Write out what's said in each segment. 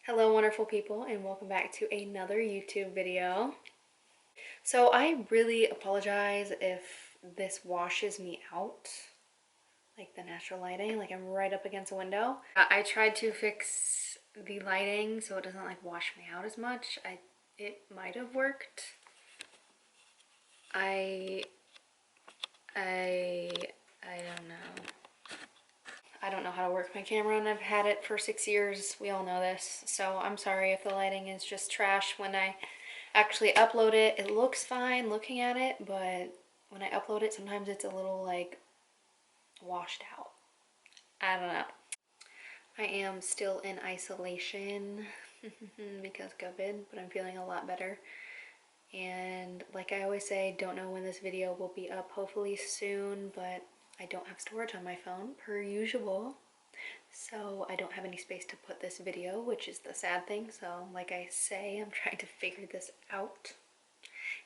Hello wonderful people, and welcome back to another YouTube video. So I really apologize if this washes me out, like the natural lighting, like I'm right up against a window. I tried to fix the lighting so it doesn't like wash me out as much. It might have worked. I I I don't know. I don't know how to work my camera, and I've had it for 6 years. We all know this. So I'm sorry if the lighting is just trash when I actually upload it. It looks fine looking at it, but when I upload it, sometimes it's a little like washed out. I don't know. I am still in isolation because COVID, but I'm feeling a lot better. And like I always say, don't know when this video will be up, hopefully soon, but I don't have storage on my phone per usual. So I don't have any space to put this video, which is the sad thing. So like I say, I'm trying to figure this out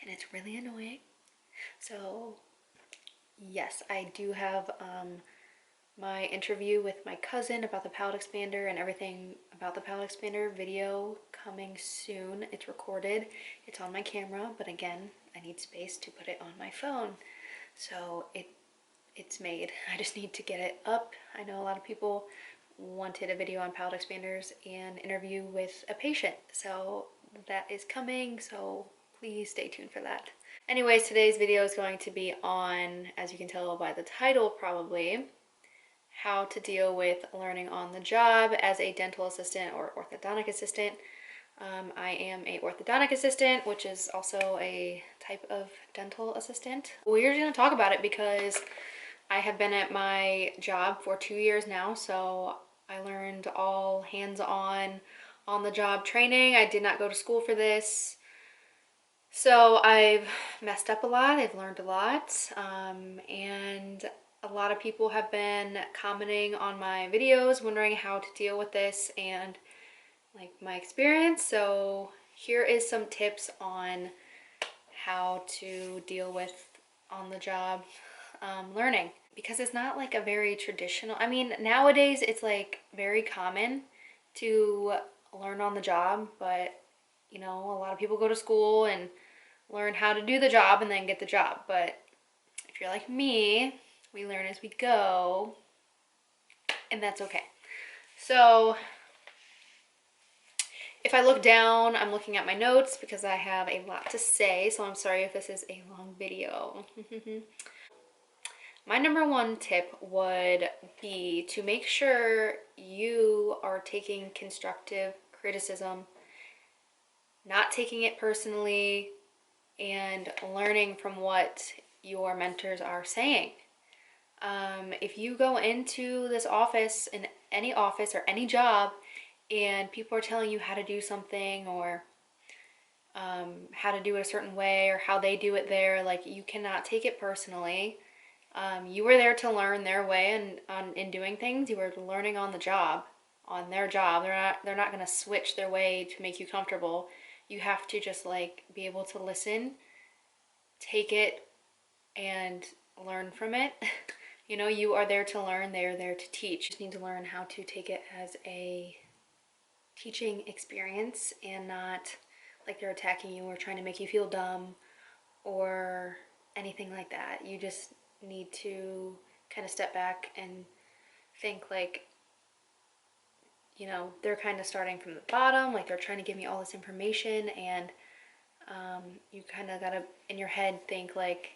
and it's really annoying. So yes, I do have my interview with my cousin about the palate expander and everything about the palate expander video coming soon. It's recorded, it's on my camera, but again, I need space to put it on my phone. So it's made. I just need to get it up. I know a lot of people wanted a video on palate expanders and interview with a patient, so that is coming, so please stay tuned for that. Anyways, today's video is going to be on, as you can tell by the title probably, how to deal with learning on the job as a dental assistant or orthodontic assistant. I am a orthodontic assistant, which is also a type of dental assistant. We're just going to talk about it because I have been at my job for 2 years now, so I learned all hands-on, on-the-job training. I did not go to school for this. So I've messed up a lot, I've learned a lot, and a lot of people have been commenting on my videos wondering how to deal with this and like my experience. So here is some tips on how to deal with on-the-job learning, because it's not like a very traditional, I mean, nowadays it's like very common to learn on the job, but you know, a lot of people go to school and learn how to do the job and then get the job. But if you're like me, we learn as we go, and that's okay. So if I look down, I'm looking at my notes because I have a lot to say, so I'm sorry if this is a long video. My number one tip would be to make sure you are taking constructive criticism, not taking it personally, and learning from what your mentors are saying. If you go into this office, in any office or any job, and people are telling you how to do something or how to do it a certain way or how they do it there, like, you cannot take it personally. You were there to learn their way, and in doing things, you were learning on the job, on their job. They're not going to switch their way to make you comfortable. You have to just like be able to listen, take it, and learn from it. You know, you are there to learn, they're there to teach. You just need to learn how to take it as a teaching experience and not like they're attacking you or trying to make you feel dumb or anything like that. You just need to kind of step back and think like, you know, they're kind of starting from the bottom, like they're trying to give me all this information, and you kind of gotta in your head think like,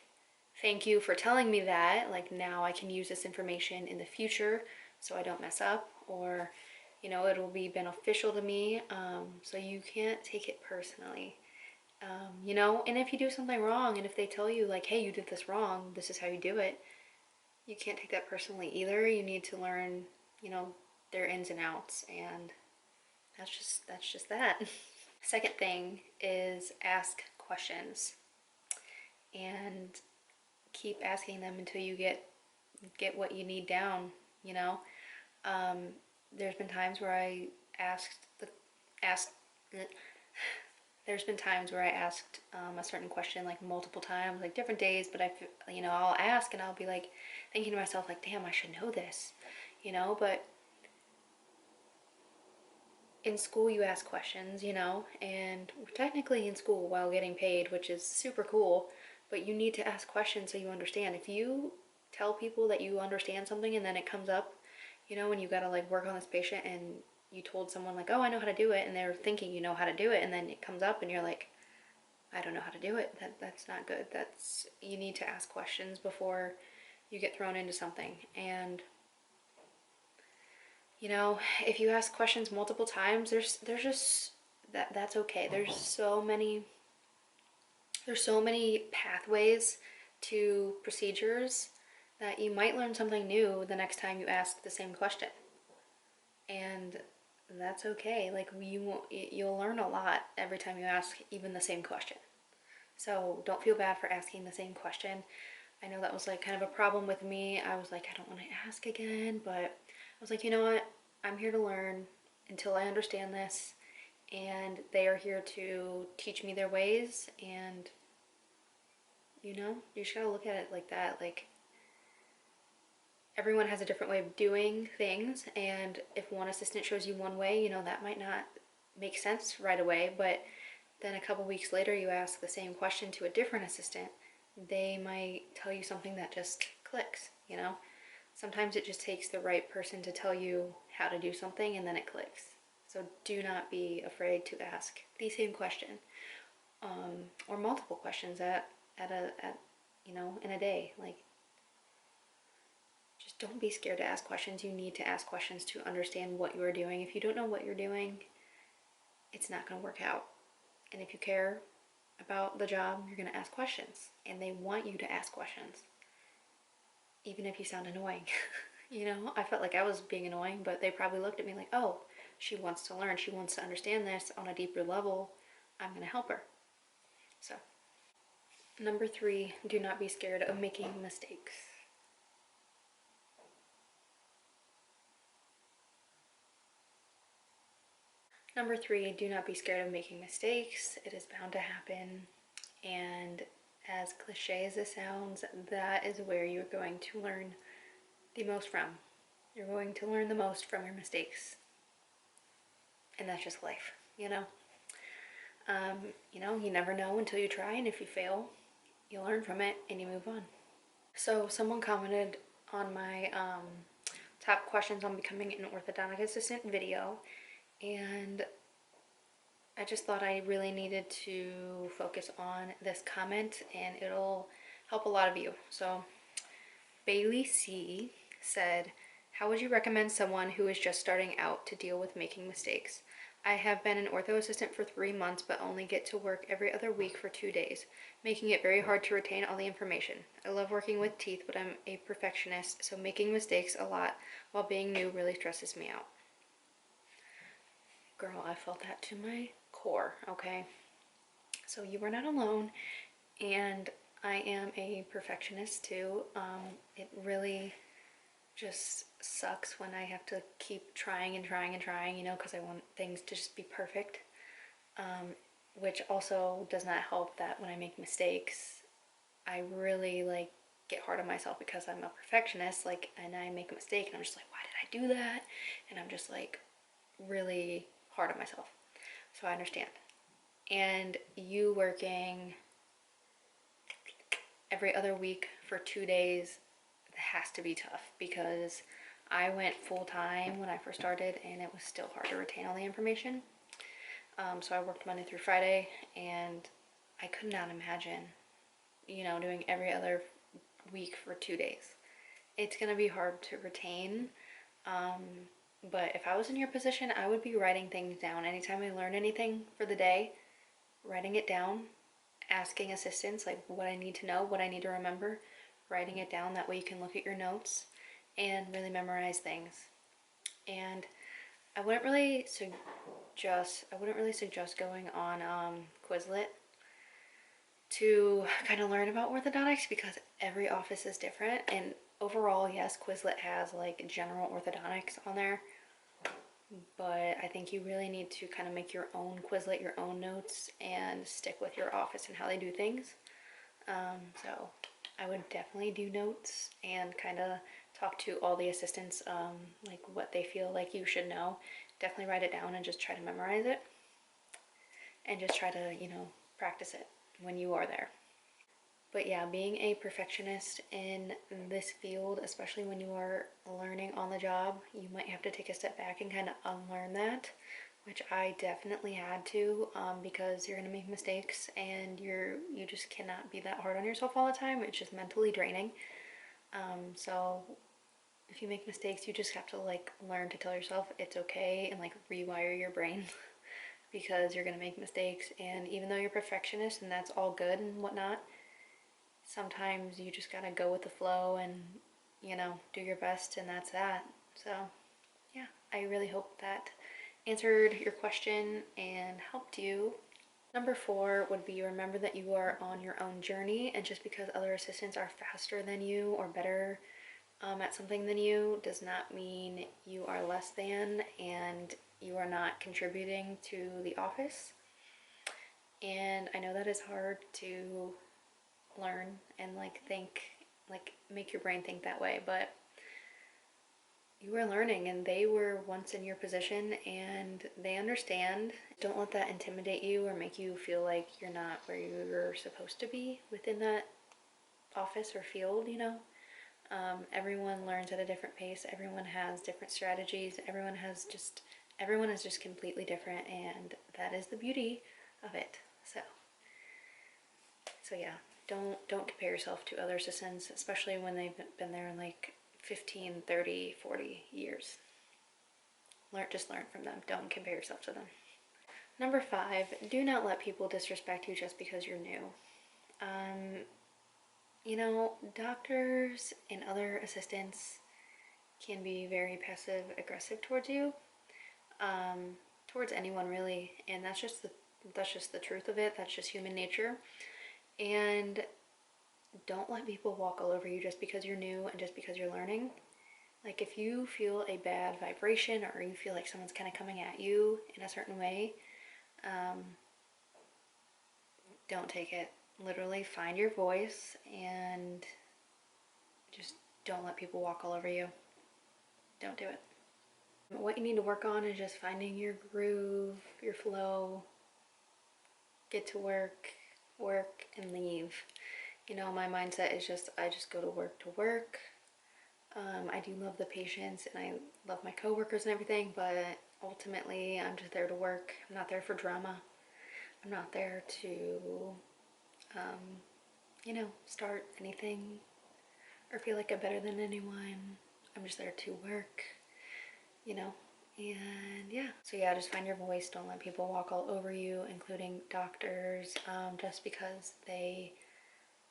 thank you for telling me that, like now I can use this information in the future so I don't mess up, or you know, it'll be beneficial to me. So you can't take it personally. You know, and if you do something wrong and if they tell you like, hey, you did this wrong, this is how you do it, you can't take that personally either. You need to learn, you know, their ins and outs, and that's just that. Second thing is ask questions and keep asking them until you get what you need down, you know. There's been times where I asked there's been times where I asked a certain question like multiple times, like different days, but you know, I'll ask and I'll be like thinking to myself like, damn, I should know this, you know. But in school you ask questions, you know, and we're technically in school while getting paid, which is super cool, but you need to ask questions so you understand. If you tell people that you understand something and then it comes up, you know, and you gotta like work on this patient and you told someone like, oh, I know how to do it, and they're thinking you know how to do it, and then it comes up and you're like, I don't know how to do it. That's not good. That's, you need to ask questions before you get thrown into something. And you know, if you ask questions multiple times, there's just that's okay. There's so many pathways to procedures that you might learn something new the next time you ask the same question. And that's okay. Like you'll learn a lot every time you ask even the same question. So don't feel bad for asking the same question. I know that was like kind of a problem with me. I was like, I don't want to ask again, but I was like, you know what? I'm here to learn until I understand this, and they are here to teach me their ways. And you know, you just gotta look at it like that. Like everyone has a different way of doing things, and if one assistant shows you one way, you know, that might not make sense right away, but then a couple weeks later you ask the same question to a different assistant, they might tell you something that just clicks, you know? Sometimes it just takes the right person to tell you how to do something and then it clicks. So do not be afraid to ask the same question, or multiple questions at you know, in a day. Like, just don't be scared to ask questions. You need to ask questions to understand what you are doing. If you don't know what you're doing, it's not going to work out. And if you care about the job, you're going to ask questions, and they want you to ask questions, even if you sound annoying. You know, I felt like I was being annoying, but they probably looked at me like, oh, she wants to learn, she wants to understand this on a deeper level, I'm going to help her. So number 3, do not be scared of making mistakes. Number 3, do not be scared of making mistakes. It is bound to happen, and as cliche as it sounds, that is where you're going to learn the most from. You're going to learn the most from your mistakes. And that's just life, you know? You know, you never know until you try, and if you fail, you learn from it and you move on. So someone commented on my top questions on becoming an orthodontic assistant video, and I just thought I really needed to focus on this comment, and it'll help a lot of you. So Bailey C said, how would you recommend someone who is just starting out to deal with making mistakes? I have been an ortho assistant for 3 months, but only get to work every other week for 2 days, making it very hard to retain all the information. I love working with teeth, but I'm a perfectionist, so making mistakes a lot while being new really stresses me out. Girl, I felt that to my core, okay? So you are not alone, and I am a perfectionist too. It really just sucks when I have to keep trying and trying and trying, you know, because I want things to just be perfect. Which also does not help that when I make mistakes, I really like get hard on myself because I'm a perfectionist, like, and I make a mistake and I'm just like, why did I do that? And I'm just like really hard on myself. So I understand. And you working every other week for 2 days has to be tough, because I went full time when I first started and it was still hard to retain all the information. So I worked Monday through Friday, and I could not imagine, you know, doing every other week for 2 days. It's gonna be hard to retain, but if I was in your position, I would be writing things down. Anytime I learn anything for the day, writing it down, asking assistants like what I need to know, what I need to remember, writing it down. That way you can look at your notes and really memorize things. And I wouldn't really suggest going on Quizlet to kind of learn about orthodontics, because every office is different. And overall, yes, Quizlet has like general orthodontics on there, but I think you really need to kind of make your own Quizlet, your own notes, and stick with your office and how they do things. So I would definitely do notes and kind of talk to all the assistants, like what they feel like you should know, definitely write it down and just try to memorize it, and just try to, you know, practice it when you are there. But yeah, being a perfectionist in this field, especially when you are learning on the job, you might have to take a step back and kind of unlearn that, which I definitely had to, because you're gonna make mistakes and you just cannot be that hard on yourself all the time. It's just mentally draining. So if you make mistakes, you just have to like learn to tell yourself it's okay and like rewire your brain because you're gonna make mistakes. And even though you're a perfectionist and that's all good and whatnot, sometimes you just gotta go with the flow and, you know, do your best, and that's that. So yeah, I really hope that answered your question and helped you. Number 4 would be, remember that you are on your own journey, and just because other assistants are faster than you or better at something than you does not mean you are less than and you are not contributing to the office. And I know that is hard to learn and like think, like make your brain think that way, but you are learning and they were once in your position and they understand. Don't let that intimidate you or make you feel like you're not where you're supposed to be within that office or field, you know. Everyone learns at a different pace. Everyone has different strategies. Everyone is just completely different, and that is the beauty of it. So yeah, don't compare yourself to other assistants, especially when they've been there in like 15, 30, 40 years. Just learn from them. Don't compare yourself to them. Number 5, do not let people disrespect you just because you're new. You know, doctors and other assistants can be very passive aggressive towards you, towards anyone really, and that's just the truth of it. That's just human nature. And don't let people walk all over you just because you're new and just because you're learning. Like if you feel a bad vibration or you feel like someone's kind of coming at you in a certain way, don't take it. Literally find your voice and just don't let people walk all over you. Don't do it. What you need to work on is just finding your groove, your flow, get to work, and leave. You know, my mindset is just, I just go to work. I do love the patients and I love my coworkers and everything, but ultimately I'm just there to work. I'm not there for drama. I'm not there to, you know, start anything or feel like I'm better than anyone. I'm just there to work, you know. And yeah, so yeah, just find your voice. Don't let people walk all over you, including doctors. Just because they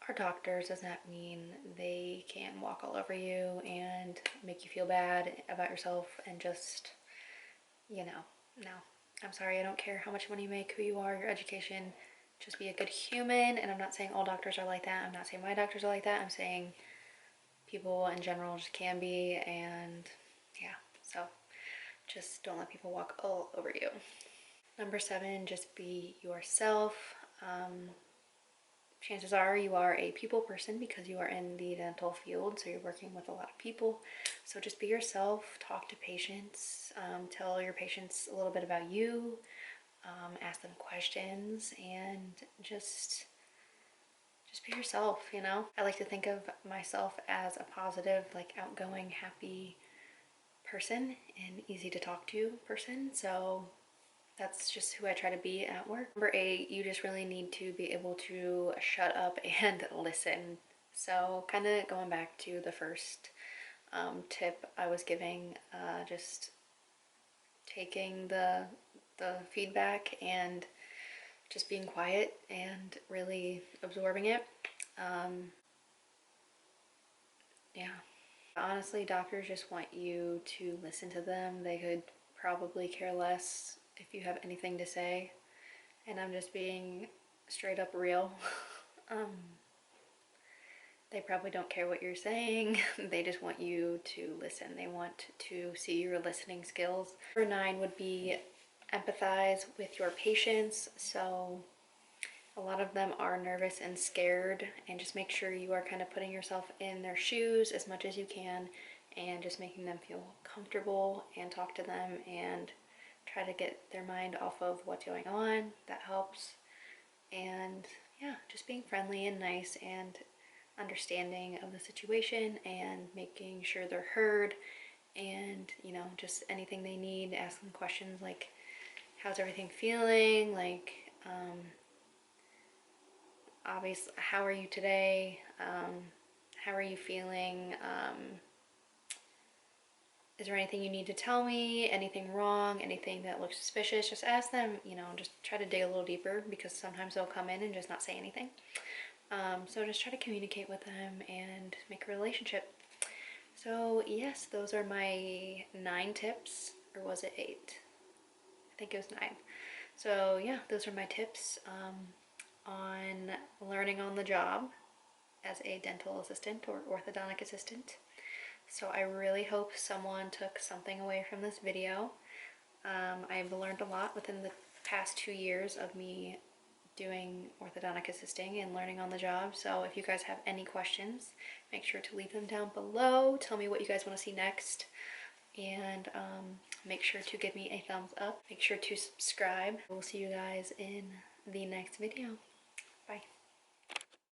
are doctors does not mean they can walk all over you and make you feel bad about yourself and just, you know, no. I'm sorry, I don't care how much money you make, who you are, your education. Just be a good human. And I'm not saying all doctors are like that. I'm not saying my doctors are like that. I'm saying people in general just can be, and yeah, so just don't let people walk all over you. Number 7, just be yourself. Chances are you are a people person because you are in the dental field, so you're working with a lot of people. So just be yourself, talk to patients, tell your patients a little bit about you, ask them questions, and just be yourself, you know? I like to think of myself as a positive, like outgoing, happy person and easy to talk to person. So that's just who I try to be at work. Number 8, you just really need to be able to shut up and listen. So kind of going back to the first tip I was giving, just taking the feedback and just being quiet and really absorbing it. Yeah. Honestly, doctors just want you to listen to them. They could probably care less if you have anything to say. And I'm just being straight up real. They probably don't care what you're saying. They just want you to listen. They want to see your listening skills. Number 9 would be empathize with your patients. So a lot of them are nervous and scared, and just make sure you are kind of putting yourself in their shoes as much as you can and just making them feel comfortable, and talk to them and try to get their mind off of what's going on. That helps. And yeah, just being friendly and nice and understanding of the situation and making sure they're heard, and you know, just anything they need, ask them questions like, how's everything feeling, like obviously, how are you today, how are you feeling, is there anything you need to tell me, anything wrong, anything that looks suspicious. Just ask them, you know, just try to dig a little deeper, because sometimes they'll come in and just not say anything. So just try to communicate with them and make a relationship. So yes, those are my 9 tips, or was it 8? I think it was 9. So yeah, those are my tips on learning on the job as a dental assistant or orthodontic assistant. So I really hope someone took something away from this video. I've learned a lot within the past 2 years of me doing orthodontic assisting and learning on the job. So if you guys have any questions, make sure to leave them down below. Tell me what you guys want to see next. And make sure to give me a thumbs up. Make sure to subscribe. We'll see you guys in the next video.